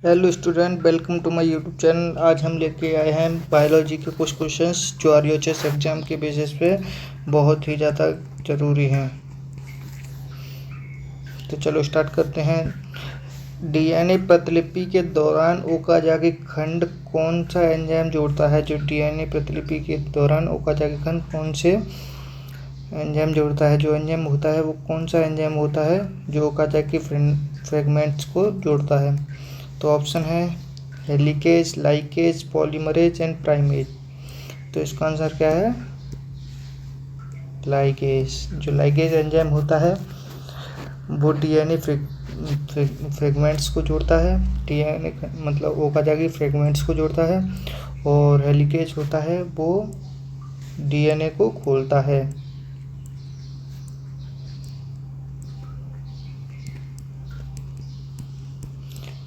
Hello student, welcome to my YouTube channel. आज हम लेके आए हैं बायोलॉजी के कुछ क्वेश्चंस जो आरयूएचएस एग्जाम के बेसिस पे बहुत ही ज़्यादा ज़रूरी हैं। तो चलो स्टार्ट करते हैं। डीएनए प्रतिलिपि के दौरान ओकाजाकी खंड कौन सा एंजाइम जोड़ता है? जो डीएनए प्रतिलिपि के दौरान ओकाजाकी खंड कौन से एंजाइम जोड़ता है? जो एंजाइम होता है वो कौन सा एंजाइम होता है जो ओकाजाकी फ्रेगमेंट्स को जोड़ता है? तो ऑप्शन है हेलिकेज, लाइकेज, पॉलीमरेज एंड प्राइमेज। तो इसका आंसर क्या है? लाइकेज। जो लाइकेज एंजाइम होता है वो डीएनए फ्रेगमेंट्स को जोड़ता है, डीएनए मतलब ओकाजाकी फ्रेगमेंट्स को जोड़ता है, और हेलिकेज होता है वो डीएनए को खोलता है।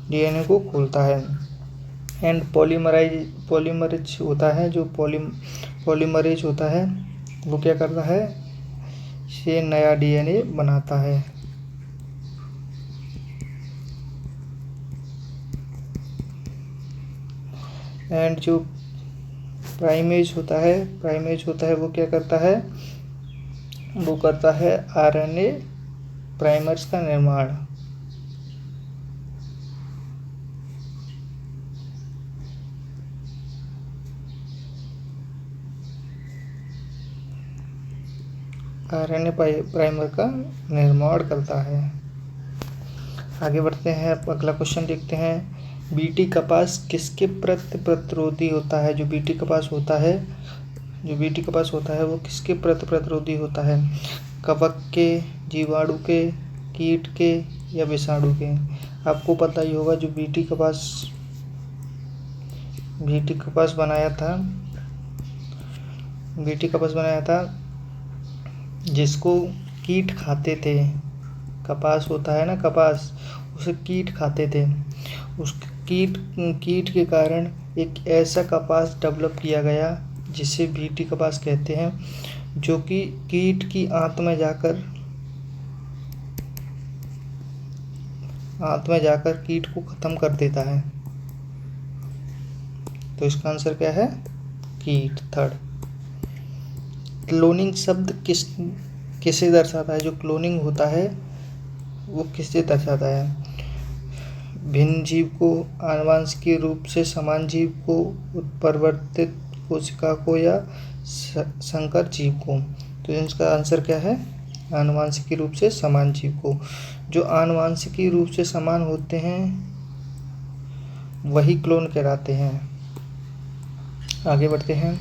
डीएनए को खोलता है। एंड पॉलीमरेज होता है, जो पॉलीमरेज होता है वो क्या करता है? ये नया डीएनए बनाता है। एंड जो प्राइमेज होता है वो क्या करता है? वो करता है आरएनए प्राइमर्स का निर्माण। आरएनए प्राइमर का निर्माण करता है। आगे बढ़ते हैं, अगला क्वेश्चन देखते हैं। बीटी कपास किसके प्रति प्रतिरोधी होता है? जो बीटी कपास होता है वो किसके प्रति प्रतिरोधी होता है? कवक के, जीवाणु के, कीट के या विषाणु के? आपको पता ही होगा जो बीटी कपास बनाया था जिसको कीट खाते थे। कपास होता है ना, कपास, उसे कीट खाते थे। उस कीट के कारण एक ऐसा कपास डेवलप किया गया जिसे बीटी कपास कहते हैं, जो कि कीट की आंत में जाकर कीट को खत्म कर देता है। तो इसका आंसर क्या है? कीट। थर्ड, क्लोनिंग शब्द किसे दर्शाता है? जो क्लोनिंग होता है वो किसे दर्शाता है? भिन्न जीव को, आनुवांशिक रूप से समान जीव को, उत्परिवर्तित कोशिका को या संकर जीव को? तो इसका आंसर क्या है? आनुवांशिक रूप से समान जीव को। जो आनुवांशिक रूप से समान होते हैं वही क्लोन कहलाते हैं। आगे बढ़ते हैं।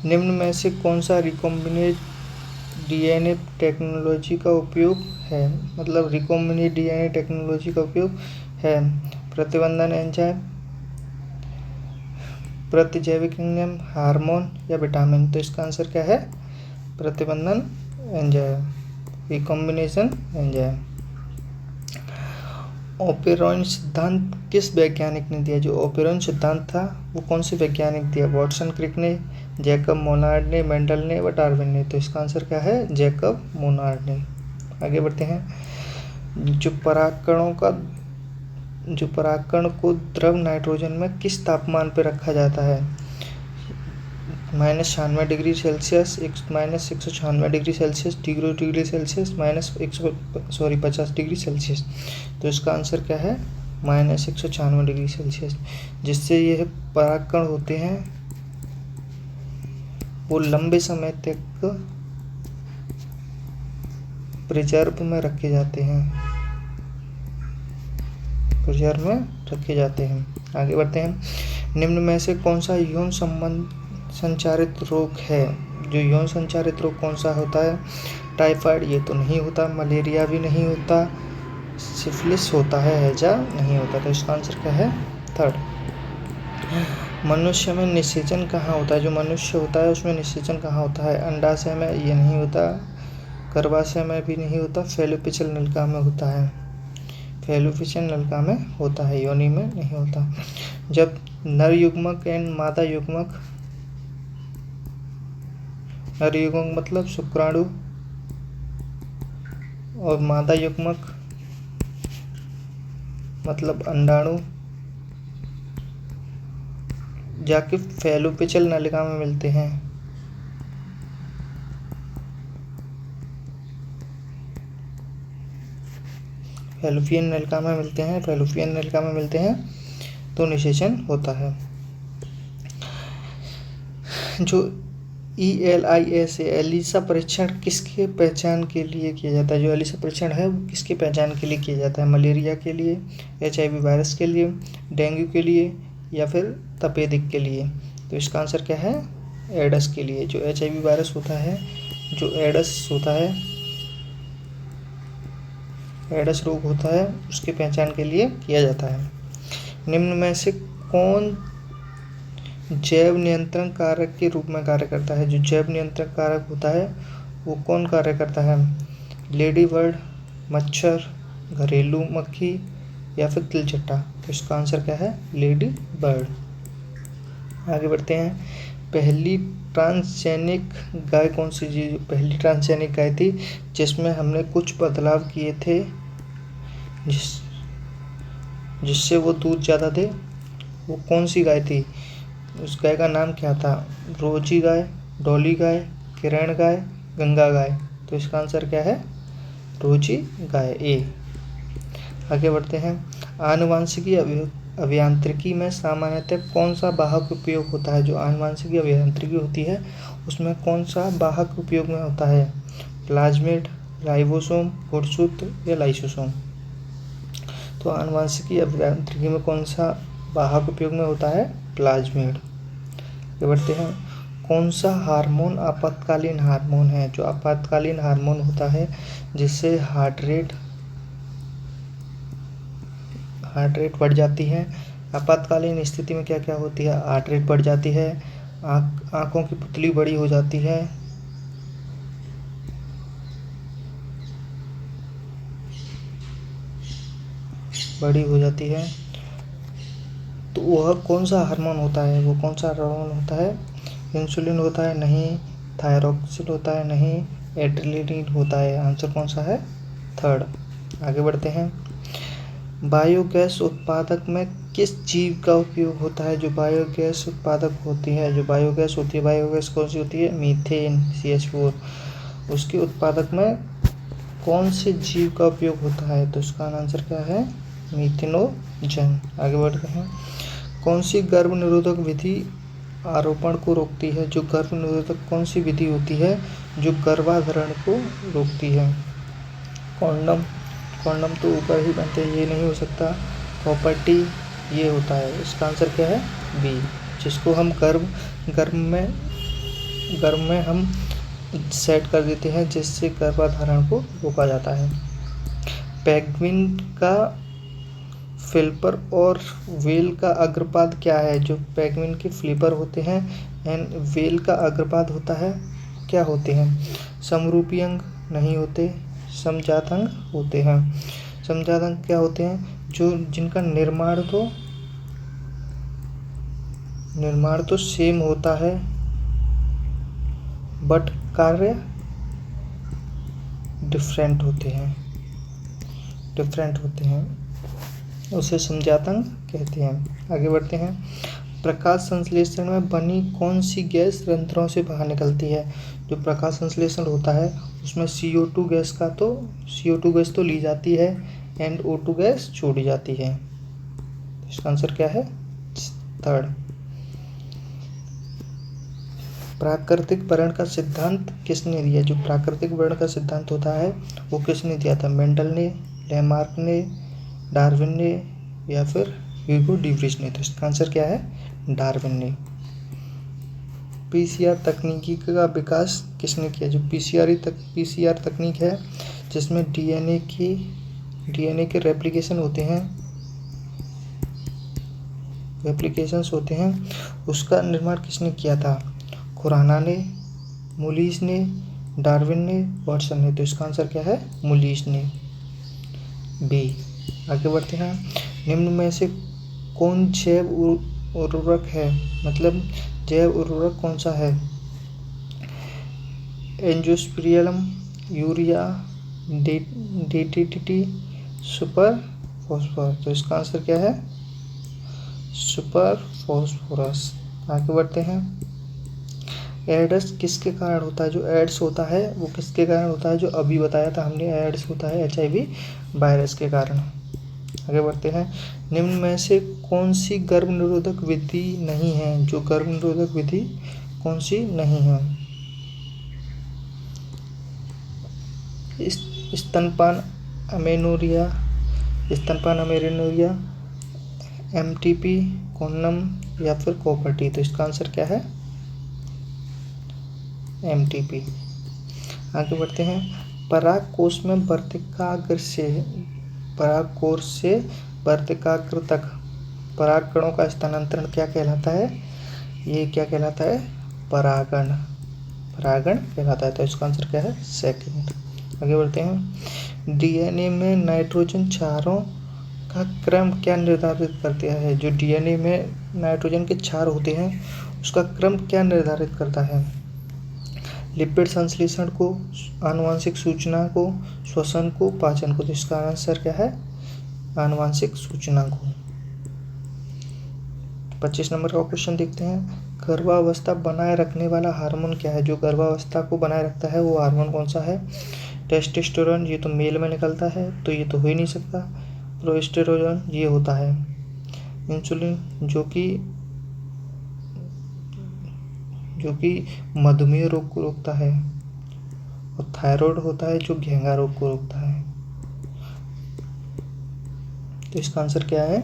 निम्न में से कौन सा रिकॉम्बिनेंट डीएनए टेक्नोलॉजी का उपयोग है? मतलब रिकॉम्बिनेंट डीएनए टेक्नोलॉजी का उपयोग है। प्रतिबंधन एंजाइम, प्रतिजैविक एंजाइम, हार्मोन या विटामिन? तो इसका आंसर क्या है? प्रतिबंधन एंजाइम, रिकॉम्बिनेशन एंजाइम। ओपेरॉन सिद्धांत किस वैज्ञानिक ने दिया? जो ओपेरॉन सिद्धांत था वो कौन से वैज्ञानिक दिया? वॉटसन क्रिक ने, जैकब मोनार्ड ने, मेंडल ने व डार्विन ने? तो इसका आंसर क्या है? जैकब मोनार्ड ने। आगे बढ़ते हैं। जो परागकण को द्रव नाइट्रोजन में किस तापमान पर रखा जाता है? -96 degree Celsius, -196 degree Celsius, 0 degree Celsius, -50 degree Celsius? तो इसका आंसर क्या है? -196 डिग्री सेल्सियस। जिससे यह परागकण होते हैं वो लंबे समय तक प्रिजर्व में रखे जाते हैं। आगे बढ़ते हैं। निम्न में से कौन सा यौन संचारित रोग है? जो यौन संचारित रोग कौन सा होता है? टाइफाइड ये तो नहीं होता, मलेरिया भी नहीं होता, सिफिलिस होता है, हैजा नहीं होता। तो इसका आंसर क्या है? थर्ड। मनुष्य में निषेचन कहाँ होता है? जो मनुष्य होता है उसमें निषेचन कहाँ होता है? अंडाशय में ये नहीं होता, गर्भाशय में भी नहीं होता, फैलोपिचल नलिका में होता है। फैलोपिचल नलिका में होता है, योनि में नहीं होता। जब नर युग्मक एंड मादा युग्मक, नर युग्मक मतलब शुक्राणु और मादा युग्मक मतलब अंडाणु जाके फैलोपिचल नलिका में मिलते हैं। फैलोपियन नलिका में मिलते हैं, फैलोपियन नलिका में मिलते हैं तो निषेचन होता है। जो ELIS एलिसा परीक्षण किसके पहचान के लिए किया जाता है? जो एलिसा परीक्षण है वो किसके पहचान के लिए किया जाता है? मलेरिया के लिए, HIV वायरस के लिए, डेंगू के लिए या फिर तपेदिक के लिए? तो इसका आंसर क्या है? एडस के लिए। जो HIV वायरस होता है, जो एडस होता है, एडस रोग होता है, उसके पहचान के लिए किया जाता है। निम्न में से कौन जैव नियंत्रण कारक के रूप में कार्य करता है? जो जैव नियंत्रण कारक होता है वो कौन कार्य करता है? लेडी बर्ड, मच्छर, घरेलू मक्खी या फिर तिलचट्टा? तो इसका आंसर क्या है? Lady bird. आगे बढ़ते हैं। पहली ट्रांसजेनिक गाय कौन सी थी? पहली ट्रांसजेनिक गाय थी जिसमें हमने कुछ बदलाव किए थे जिससे वो दूध ज़्यादा दे, वो कौन सी गाय थी? उस गाय का नाम क्या था? रोजी गाय, डॉली गाय, किरण गाय, गंगा गाय? तो इसका आंसर क्या है? रोजी गाय, ए। आगे बढ़ते हैं। आनुवांशिकी अभियांत्रिकी में सामान्यतः कौन सा वाहक उपयोग होता है? जो आनुवांशिकी अभियांत्रिकी होती है उसमें कौन सा वाहक उपयोग में होता है? प्लाज्मिड, राइबोसोम, गुणसूत्र या लाइसोसोम? तो आनुवांशिकी अभियांत्रिकी में कौन सा वाहक उपयोग में होता है? प्लाज्मिड। आगे बढ़ते हैं। कौन सा हार्मोन आपातकालीन हार्मोन है? जो आपातकालीन हार्मोन होता है जिससे हार्ट रेट बढ़ जाती है। आपातकालीन स्थिति में क्या क्या होती है? हार्ट रेट बढ़ जाती है, आँखों की पुतली बड़ी हो जाती है, तो वह कौन सा हार्मोन होता है? वो कौन सा हार्मोन होता है? इंसुलिन होता है? नहीं। थायरॉक्सिन होता है? नहीं। एड्रेनलिन होता है? आंसर कौन सा है? थर्ड। आगे बढ़ते हैं। बायोगैस उत्पादक में किस जीव का उपयोग होता है? जो बायोगैस उत्पादक होती है, जो बायोगैस होती है, बायोगैस कौन सी होती है? Methane, CH4। उसके उत्पादक में कौन से जीव का उपयोग होता है? तो इसका आंसर क्या है? मीथेनोजन। आगे बढ़ते हैं। कौन सी गर्भ निरोधक विधि आरोपण को रोकती है? जो गर्भ निरोधक कौन सी विधि होती है जो गर्भाधारण को रोकती है? कॉन्डम तो ऊपर ही बनते हैं, ये नहीं हो सकता। प्रॉपर्टी ये होता है। इसका आंसर क्या है? बी। जिसको हम गर्भ में हम सेट कर देते हैं जिससे गर्भाधारण को रोका जाता है। पेंगुइन का फ्लिपर और वेल का अग्रपाद क्या है? जो पेंगुइन के फ्लिपर होते हैं एंड वेल का अग्रपाद होता है, क्या होते हैं? समरूपी अंग नहीं होते, समजात अंग होते हैं। समजात अंग क्या होते हैं? जो जिनका निर्माण तो सेम होता है बट कार्य डिफरेंट होते हैं, उसे समजात अंग कहते हैं। आगे बढ़ते हैं। प्रकाश संश्लेषण में बनी कौन सी गैस रंध्रों से बाहर निकलती है? जो प्रकाश संश्लेषण होता है उसमें CO2 गैस तो ली जाती है एंड O2 गैस छोड़ी जाती है। इसका आंसर क्या है? थर्ड। प्राकृतिक वर्ण का सिद्धांत किसने दिया? जो प्राकृतिक वर्ण का सिद्धांत होता है वो किसने दिया था? मेंडल ने, लैमार्क ने, डार्विन ने या फिर ह्यूगो डीवरिच ने? तो इसका आंसर क्या है? डार्विन ने। PCR तकनीकी का विकास किसने किया? जो PCR तकनीक है जिसमें DNA के रेप्लिकेशंस होते हैं, उसका निर्माण किसने किया था? खुराना ने, मुलिस ने, डार्विन ने, वाटसन ने? तो इसका आंसर क्या है? मुलिस ने, बी। आगे बढ़ते हैं। निम्न में से कौन जैव उर्वरक है? मतलब जैव उर्वरक कौन सा है? Angiosperm, urea, DDT, super phosphorus. तो इसका आंसर क्या है? Super phosphorus. आगे बढ़ते हैं। एड्स किसके कारण होता है? जो एड्स होता है वो किसके कारण होता है? जो अभी बताया था हमने, एड्स होता है HIV वायरस के कारण। आगे बढ़ते हैं। निम्न में से कौन सी गर्भ निरोधक विधि नहीं है? जो गर्भ निरोधक विधि कौन सी नहीं है? स्तनपान अमेनोरिया, MTP, कोन्नम या फिर कॉपर्टी। तो इसका आंसर क्या है? MTP। आगे बढ़ते हैं। परागकोश में परागकोश से वर्तिकाग्र तक परागकणों का स्थानांतरण क्या कहलाता है? ये क्या कहलाता है? परागण कहलाता है। तो इसका आंसर क्या है? सेकंड। आगे बढ़ते हैं। DNA में नाइट्रोजन क्षारों का क्रम क्या निर्धारित करता है? जो DNA में नाइट्रोजन के क्षार होते हैं उसका क्रम क्या निर्धारित करता है? लिपिड संश्लेषण को, आनुवंशिक सूचना को, श्वसन को, पाचन को। तो इसका आंसर क्या है? आनुवंशिक सूचना को। 25 नंबर का क्वेश्चन देखते हैं। गर्भावस्था बनाए रखने वाला हार्मोन क्या है? जो गर्भावस्था को बनाए रखता है वो हार्मोन कौन सा है? टेस्टोस्टेरोन, ये तो मेल में निकलता है तो ये तो हो ही नहीं सकता। प्रोजेस्टेरोन, ये होता है। इंसुलिन, जो कि मधुमेह रोग को रोकता है। और थायराइड होता है जो घेंगा रोग को रोकता है। तो इसका आंसर क्या है?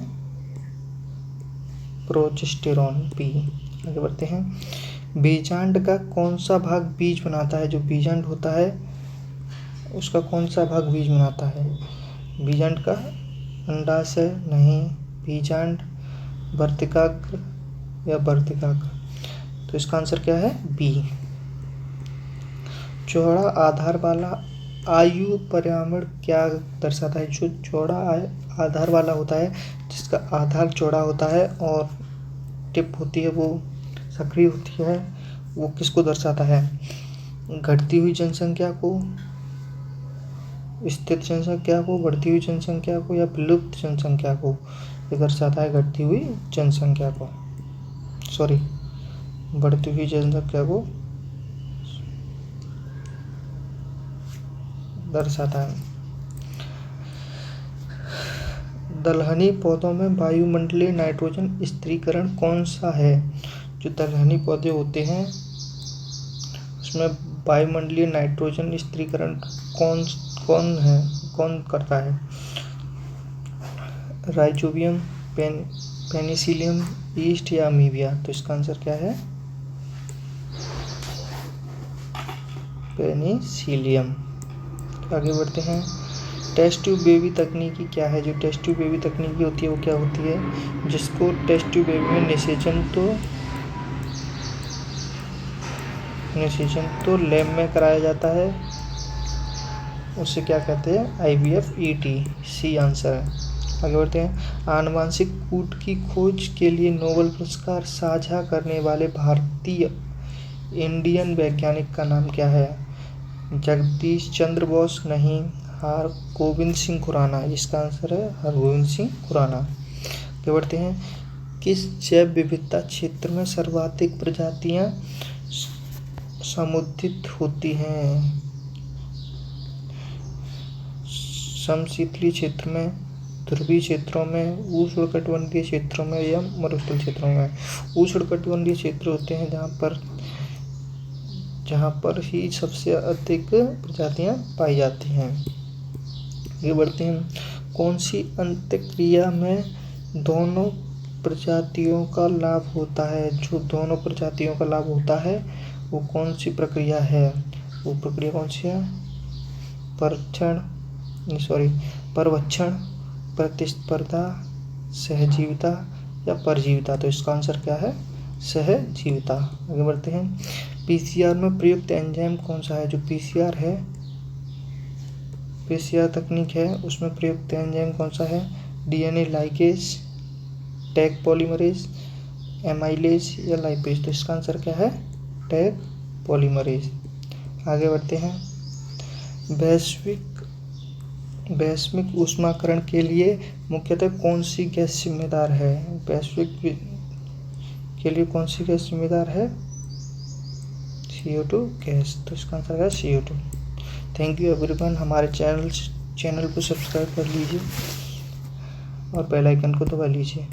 Progesterone, B. आगे बढ़ते हैं। बीजांड का कौन सा भाग बीज बनाता है? जो बीजांड होता है उसका कौन सा भाग बीज बनाता है? बीजांड का अंडाशय नहीं, बीजांड, वर्तिकाग्र या वर्तिकाग्र। तो इसका आंसर क्या है? बी। चौड़ा आधार वाला आयु परिमाण क्या दर्शाता है? जो चौड़ा आधार वाला होता है, जिसका आधार चौड़ा होता है और टिप होती है वो सक्रिय होती है, वो किसको दर्शाता है? घटती हुई जनसंख्या को, स्थिर जनसंख्या को, बढ़ती हुई जनसंख्या को या विलुप्त जनसंख्या को? ये दर्शाता है घटती हुई जनसंख्या को, सॉरी, बढ़ती हुई जनसंख्या को दर्शाता है। दलहनी पौधों में वायुमंडलीय नाइट्रोजन स्थिरीकरण कौन सा है? जो दलहनी पौधे होते हैं उसमें वायुमंडलीय नाइट्रोजन स्थिरीकरण कौन करता है? राइजोबियम, पेनिसिलियम, ईस्ट या अमीबिया। तो इसका आंसर क्या है? पेनिसिलियम। आगे बढ़ते हैं। टेस्ट ट्यूब बेबी तकनीकी क्या है? जो टेस्ट ट्यूब बेबी तकनीकी होती है वो क्या होती है? जिसको टेस्ट ट्यूब बेबी में निषेचन तो लैब में कराया जाता है, उसे क्या कहते हैं? IVF ET, सी आंसर है। आगे बढ़ते हैं। आनुवंशिक कूट की खोज के लिए नोबेल पुरस्कार साझा करने वाले भारतीय इंडियन वैज्ञानिक का नाम क्या है? जगदीश चंद्र बोस नहीं, हरगोविंद सिंह खुराना। इसका आंसर है हरगोविंद सिंह खुराना। आगे बढ़ते हैं। किस जैव विविधता क्षेत्र में सर्वाधिक प्रजातियां समुद्रित होती हैं? समशीतलीय क्षेत्र में, ध्रुवीय क्षेत्रों में, उष्णकटिबंधीय क्षेत्रों में या मरुस्थल क्षेत्रों में? उष्णकटिबंधीय क्षेत्र होते हैं जहाँ पर ही सबसे अधिक प्रजातियां पाई जाती हैं। आगे बढ़ते हैं। कौन सी अंतःक्रिया में दोनों प्रजातियों का लाभ होता है? जो दोनों प्रजातियों का लाभ होता है वो कौन सी प्रक्रिया है? वो प्रक्रिया कौन सी है? परवक्षण, प्रतिस्पर्धा, सहजीविता या परजीविता। तो इसका आंसर क्या है? सहजीविता। आगे बढ़ते हैं। PCR में प्रयुक्त एंजाइम कौन सा है? जो PCR है, PCR तकनीक है, उसमें प्रयुक्त एंजाइम कौन सा है? DNA ligase, tag polymerase, amylase या लाइपेज। तो इसका आंसर क्या है? Tag polymerase. आगे बढ़ते हैं। वैश्विक वैश्विक ऊष्माकरण के लिए मुख्यतः कौन सी गैस जिम्मेदार है? वैश्विक के लिए कौन सी गैस जिम्मेदार है? CO2 gas. तो इसका आंसर है CO2। Thank you everyone. हमारे चैनल को सब्सक्राइब कर लीजिए और बेल आइकन को दबा लीजिए।